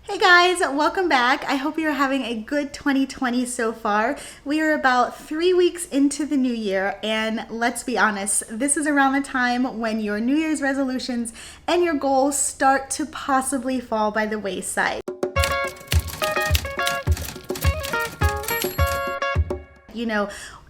Hey guys, welcome back. I hope you're having a good 2020 so far. We are about 3 weeks into the new year, and let's be honest, this is around the time when your New Year's resolutions and your goals start to possibly fall by the wayside.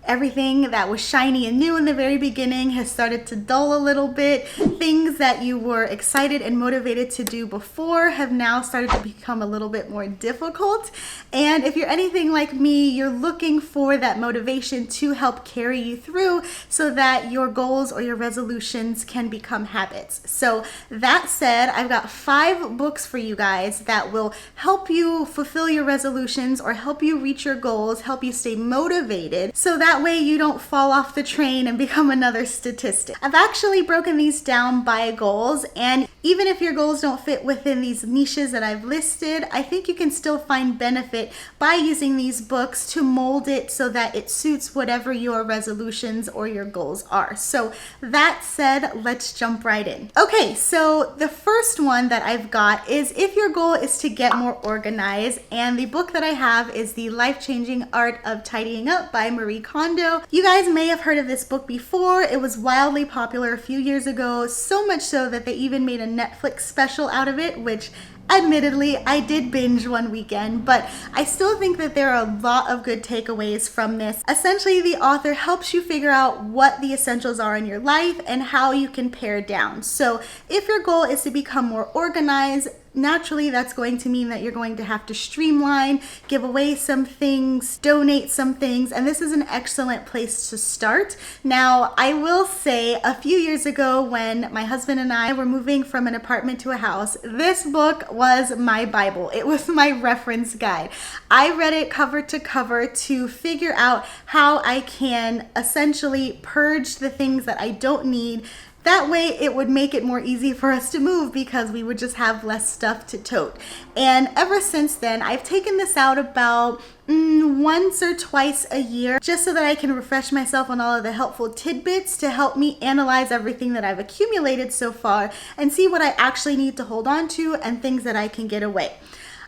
Everything that was shiny and new in the very beginning has started to dull a little bit. Things that you were excited and motivated to do before have now started to become a little bit more difficult. And if you're anything like me, you're looking for that motivation to help carry you through so that your goals or your resolutions can become habits. So that said, I've got 5 books for you guys that will help you fulfill your resolutions or help you reach your goals, help you stay motivated, so that way you don't fall off the train and become another statistic. I've actually broken these down by goals, and even if your goals don't fit within these niches that I've listed, I think you can still find benefit by using these books to mold it so that it suits whatever your resolutions or your goals are. So that said, let's jump right in. Okay, so the first one that I've got is if your goal is to get more organized, and the book that I have is The Life-Changing Art of Tidying Up by Marie Kondo. You guys may have heard of this book before. It was wildly popular a few years ago, so much so that they even made a Netflix special out of it, which admittedly I did binge one weekend, but I still think that there are a lot of good takeaways from this. Essentially, the author helps you figure out what the essentials are in your life and how you can pare down. So if your goal is to become more organized, naturally, that's going to mean that you're going to have to streamline, give away some things, donate some things, and this is an excellent place to start. Now, I will say a few years ago when my husband and I were moving from an apartment to a house, this book was my Bible. It was my reference guide. I read it cover to cover to figure out how I can essentially purge the things that I don't need. That way it would make it more easy for us to move because we would just have less stuff to tote. And ever since then, I've taken this out about once or twice a year just so that I can refresh myself on all of the helpful tidbits to help me analyze everything that I've accumulated so far and see what I actually need to hold on to and things that I can get away.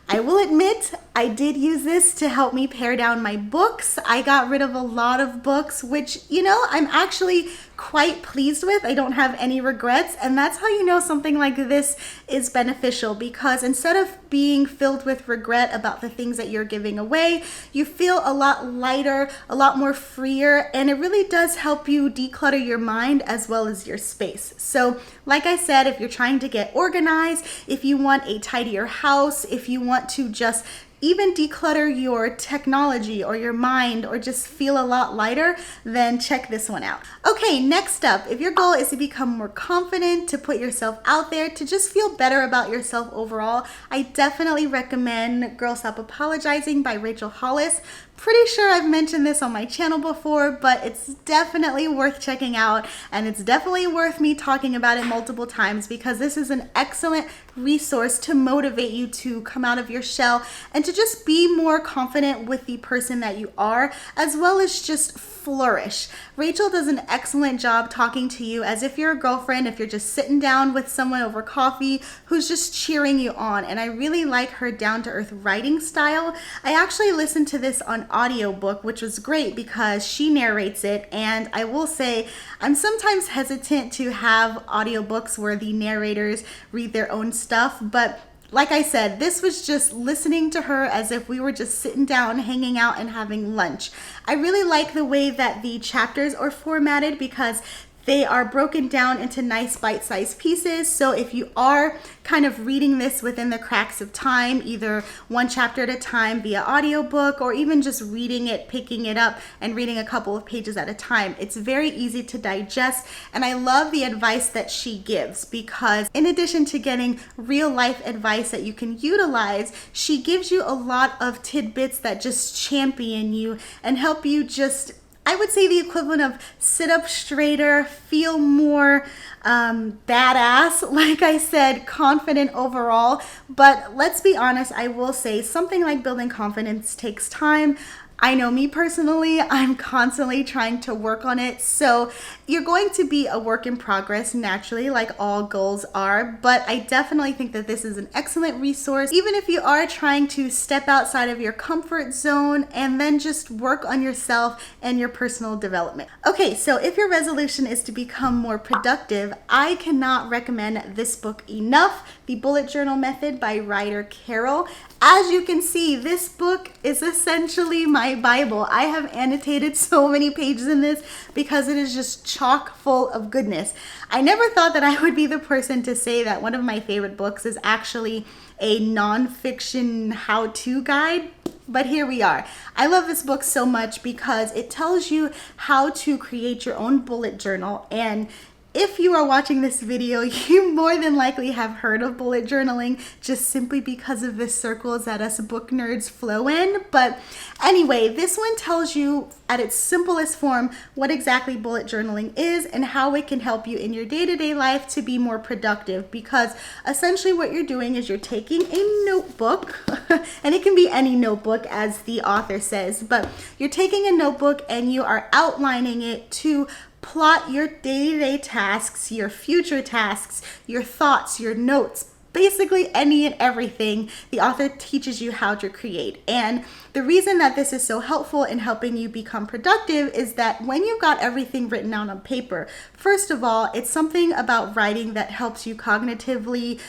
I will admit, I did use this to help me pare down my books. I got rid of a lot of books, which, I'm actually quite pleased with. I don't have any regrets, and that's how you know something like this is beneficial, because instead of being filled with regret about the things that you're giving away, you feel a lot lighter, a lot more freer, and it really does help you declutter your mind as well as your space. So, like I said, if you're trying to get organized, if you want a tidier house, if you want to just even declutter your technology or your mind or just feel a lot lighter, then check this one out. Okay, next up, if your goal is to become more confident, to put yourself out there, to just feel better about yourself overall, I definitely recommend Girl Stop Apologizing by Rachel Hollis. Pretty sure I've mentioned this on my channel before, but it's definitely worth checking out, and it's definitely worth me talking about it multiple times because this is an excellent resource to motivate you to come out of your shell and to just be more confident with the person that you are, as well as just flourish. Rachel does an excellent job talking to you as if you're a girlfriend, if you're just sitting down with someone over coffee who's just cheering you on, and I really like her down-to-earth writing style. I actually listened to this on audiobook, which was great because she narrates it, and I will say I'm sometimes hesitant to have audiobooks where the narrators read their own stuff, but like I said, this was just listening to her as if we were just sitting down, hanging out, and having lunch. I really like the way that the chapters are formatted because they are broken down into nice bite-sized pieces. So if you are kind of reading this within the cracks of time, either one chapter at a time via audiobook or even just reading it, picking it up and reading a couple of pages at a time, it's very easy to digest. And I love the advice that she gives because in addition to getting real life advice that you can utilize, she gives you a lot of tidbits that just champion you and help you just, I would say, the equivalent of sit up straighter, feel more badass, like I said, confident overall. But let's be honest, I will say something like building confidence takes time. I know me personally, I'm constantly trying to work on it. So you're going to be a work in progress naturally, like all goals are. But I definitely think that this is an excellent resource, even if you are trying to step outside of your comfort zone and then just work on yourself and your personal development. Okay, so if your resolution is to become more productive, I cannot recommend this book enough, The Bullet Journal Method by Ryder Carroll. As you can see, this book is essentially my Bible. I have annotated so many pages in this because it is just chock full of goodness. I never thought that I would be the person to say that one of my favorite books is actually a nonfiction how-to guide, but here we are. I love this book so much because it tells you how to create your own bullet journal. And if you are watching this video, you more than likely have heard of bullet journaling just simply because of the circles that us book nerds flow in. But anyway, this one tells you at its simplest form what exactly bullet journaling is and how it can help you in your day-to-day life to be more productive, because essentially what you're doing is you're taking a notebook and it can be any notebook as the author says, but you're taking a notebook and you are outlining it to plot your day-to-day tasks, your future tasks, your thoughts, your notes, basically any and everything the author teaches you how to create. And the reason that this is so helpful in helping you become productive is that when you've got everything written out on paper, first of all, it's something about writing that helps you cognitively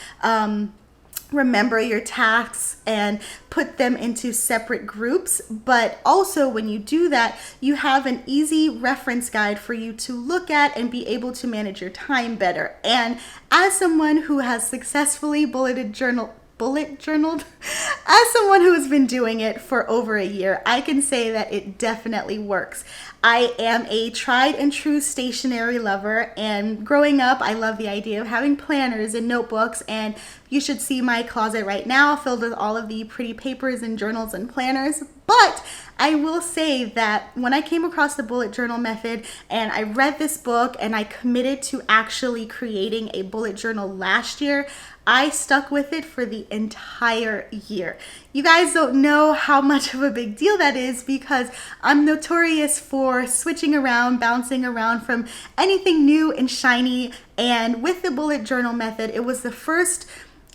remember your tasks and put them into separate groups. But also when you do that, you have an easy reference guide for you to look at and be able to manage your time better. And as someone who has successfully bullet journaled, as someone who has been doing it for over a year, I can say that it definitely works. I am a tried and true stationery lover, and growing up, I love the idea of having planners and notebooks, and you should see my closet right now filled with all of the pretty papers and journals and planners. But I will say that when I came across the bullet journal method and I read this book and I committed to actually creating a bullet journal last year, I stuck with it for the entire year. You guys don't know how much of a big deal that is because I'm notorious for switching around, bouncing around from anything new and shiny. And with the bullet journal method, it was the first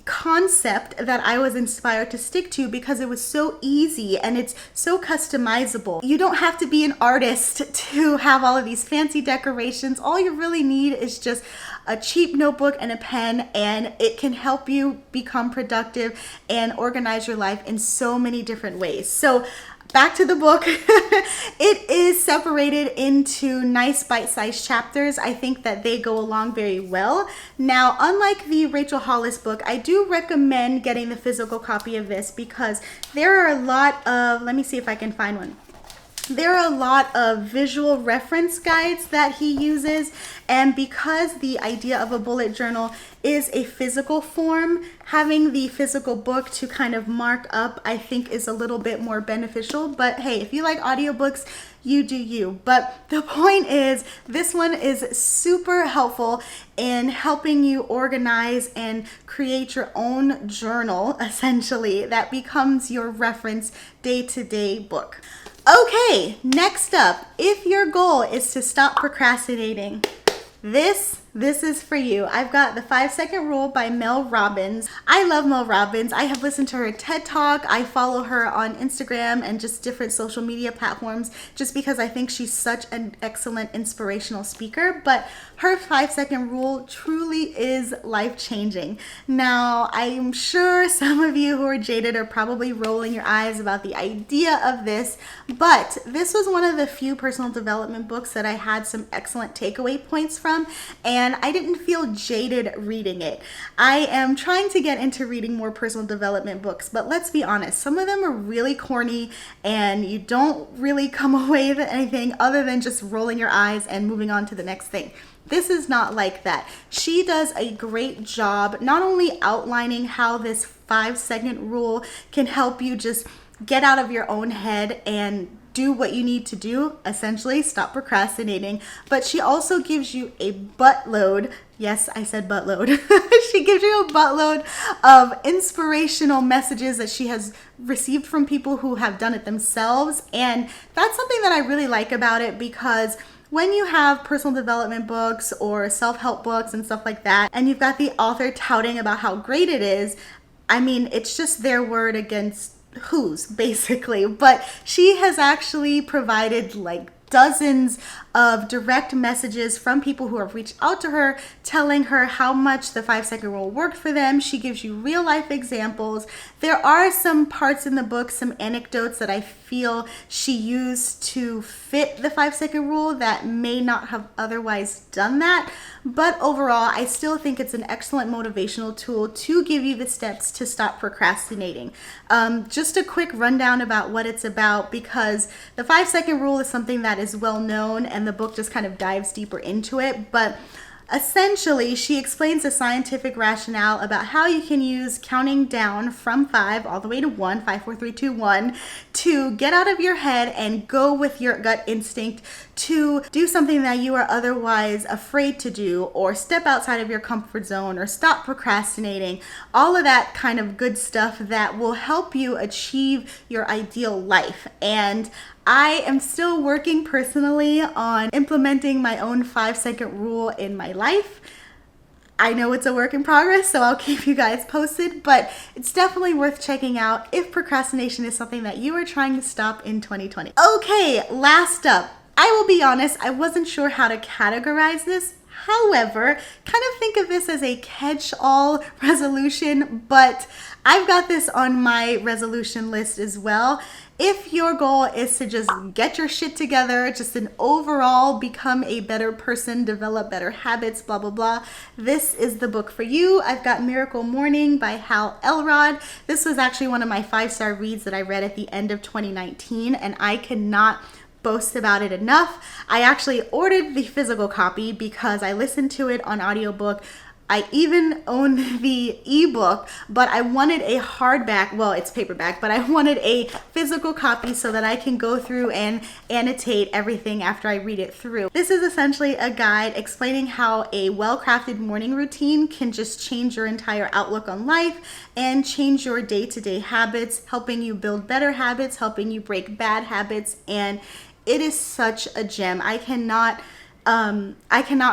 concept that I was inspired to stick to because it was so easy and it's so customizable. You don't have to be an artist to have all of these fancy decorations. All you really need is just a cheap notebook and a pen, and it can help you become productive and organize your life in so many different ways. So back to the book. It is separated into nice bite-sized chapters. I think that they go along very well. Now, unlike the Rachel Hollis book, I do recommend getting the physical copy of this because there are a lot of, let me see if I can find one. There are a lot of visual reference guides that he uses, and because the idea of a bullet journal is a physical form, having the physical book to kind of mark up, I think, is a little bit more beneficial. But hey, if you like audiobooks, you do you. But the point is, this one is super helpful in helping you organize and create your own journal, essentially, that becomes your reference day-to-day book. Okay, next up, if your goal is to stop procrastinating, this is for you. I've got the 5-second rule by Mel Robbins. I love Mel Robbins. I have listened to her TED Talk. I follow her on Instagram and just different social media platforms just because I think she's such an excellent inspirational speaker. But her 5-second rule truly is life-changing. Now, I'm sure some of you who are jaded are probably rolling your eyes about the idea of this, but this was one of the few personal development books that I had some excellent takeaway points from, and I didn't feel jaded reading it. I am trying to get into reading more personal development books, but let's be honest, some of them are really corny and you don't really come away with anything other than just rolling your eyes and moving on to the next thing. This is not like that. She does a great job not only outlining how this 5-second rule can help you just get out of your own head and do what you need to do, essentially stop procrastinating. But she also gives you a buttload. Yes, I said buttload. She gives you a buttload of inspirational messages that she has received from people who have done it themselves. And that's something that I really like about it, because when you have personal development books or self-help books and stuff like that, and you've got the author touting about how great it is, I mean, it's just their word against whose, basically. But she has actually provided like dozens of direct messages from people who have reached out to her telling her how much the 5-second rule worked for them. She gives you real life examples. There are some parts in the book, some anecdotes that I feel she used to fit the 5-second rule that may not have otherwise done that. But overall, I still think it's an excellent motivational tool to give you the steps to stop procrastinating. Just a quick rundown about what it's about, because the 5-second rule is something that is well known and the book just kind of dives deeper into it. But essentially, she explains the scientific rationale about how you can use counting down from 5 all the way to 1, 5, 4, 3, 2, 1, to get out of your head and go with your gut instinct to do something that you are otherwise afraid to do, or step outside of your comfort zone, or stop procrastinating. All of that kind of good stuff that will help you achieve your ideal life. And I am still working personally on implementing my own 5-second rule in my life. I know it's a work in progress, so I'll keep you guys posted, but it's definitely worth checking out if procrastination is something that you are trying to stop in 2020. Okay, last up. I will be honest, I wasn't sure how to categorize this. However, kind of think of this as a catch-all resolution, but I've got this on my resolution list as well. If your goal is to just get your shit together, just an overall become a better person, develop better habits, blah, blah, blah, this is the book for you. I've got Miracle Morning by Hal Elrod. This was actually one of my 5-star reads that I read at the end of 2019, and I cannot boast about it enough. I actually ordered the physical copy because I listened to it on audiobook. I even own the ebook, but I wanted a hardback, well, it's paperback, but I wanted a physical copy so that I can go through and annotate everything after I read it through. This is essentially a guide explaining how a well-crafted morning routine can just change your entire outlook on life and change your day-to-day habits, helping you build better habits, helping you break bad habits, and it is such a gem. I cannot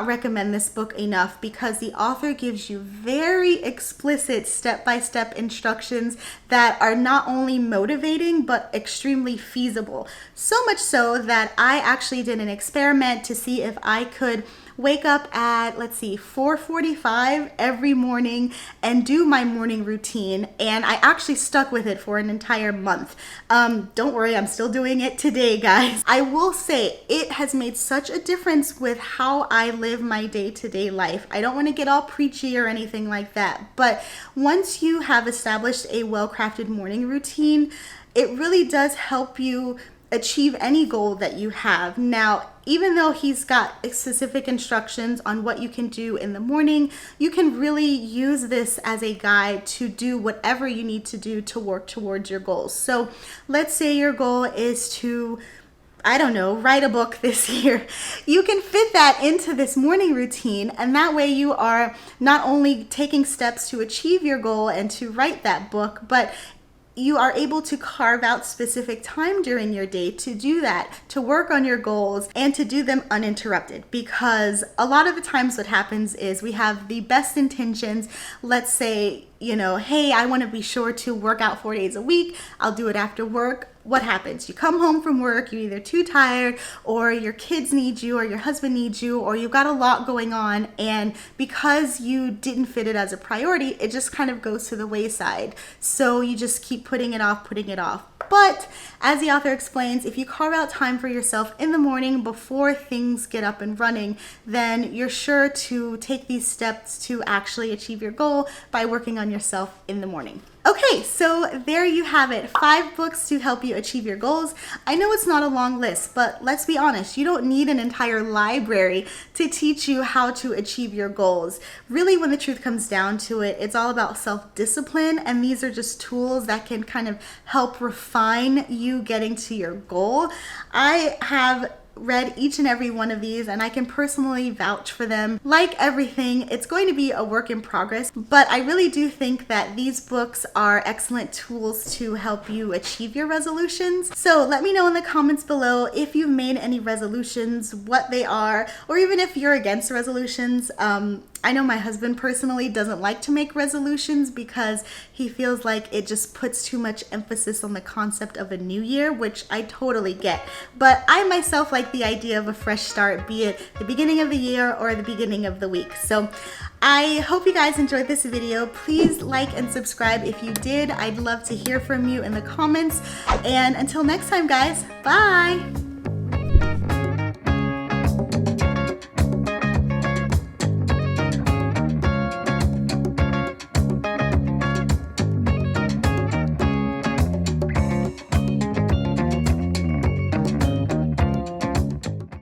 recommend this book enough, because the author gives you very explicit step-by-step instructions that are not only motivating but extremely feasible. So much so that I actually did an experiment to see if I could wake up at, 4:45 every morning and do my morning routine, and I actually stuck with it for an entire month. Don't worry, I'm still doing it today, guys. I will say it has made such a difference with how I live my day-to-day life. I don't want to get all preachy or anything like that, but once you have established a well-crafted morning routine, it really does help you achieve any goal that you have. Now, even though he's got specific instructions on what you can do in the morning, you can really use this as a guide to do whatever you need to do to work towards your goals. So let's say your goal is to, I don't know, write a book this year. You can fit that into this morning routine, and that way you are not only taking steps to achieve your goal and to write that book, but you are able to carve out specific time during your day to do that, to work on your goals and to do them uninterrupted. Because a lot of the times what happens is we have the best intentions. Let's say, hey, I want to be sure to work out 4 days a week. I'll do it after work. What happens? You come home from work, you're either too tired, or your kids need you, or your husband needs you, or you've got a lot going on, and because you didn't fit it as a priority, it just kind of goes to the wayside. So you just keep putting it off. But as the author explains, if you carve out time for yourself in the morning before things get up and running, then you're sure to take these steps to actually achieve your goal by working on yourself in the morning. Okay, so there you have it. 5 books to help you achieve your goals. I know it's not a long list, but let's be honest, you don't need an entire library to teach you how to achieve your goals. Really, when the truth comes down to it, it's all about self-discipline, and these are just tools that can kind of help refine you getting to your goal. I have read each and every one of these, and I can personally vouch for them. Like everything, it's going to be a work in progress, but I really do think that these books are excellent tools to help you achieve your resolutions. So let me know in the comments below if you've made any resolutions, what they are, or even if you're against resolutions. I know my husband personally doesn't like to make resolutions because he feels like it just puts too much emphasis on the concept of a new year, which I totally get. But I myself like the idea of a fresh start, be it the beginning of the year or the beginning of the week. So I hope you guys enjoyed this video. Please like and subscribe if you did. I'd love to hear from you in the comments. And until next time, guys, bye.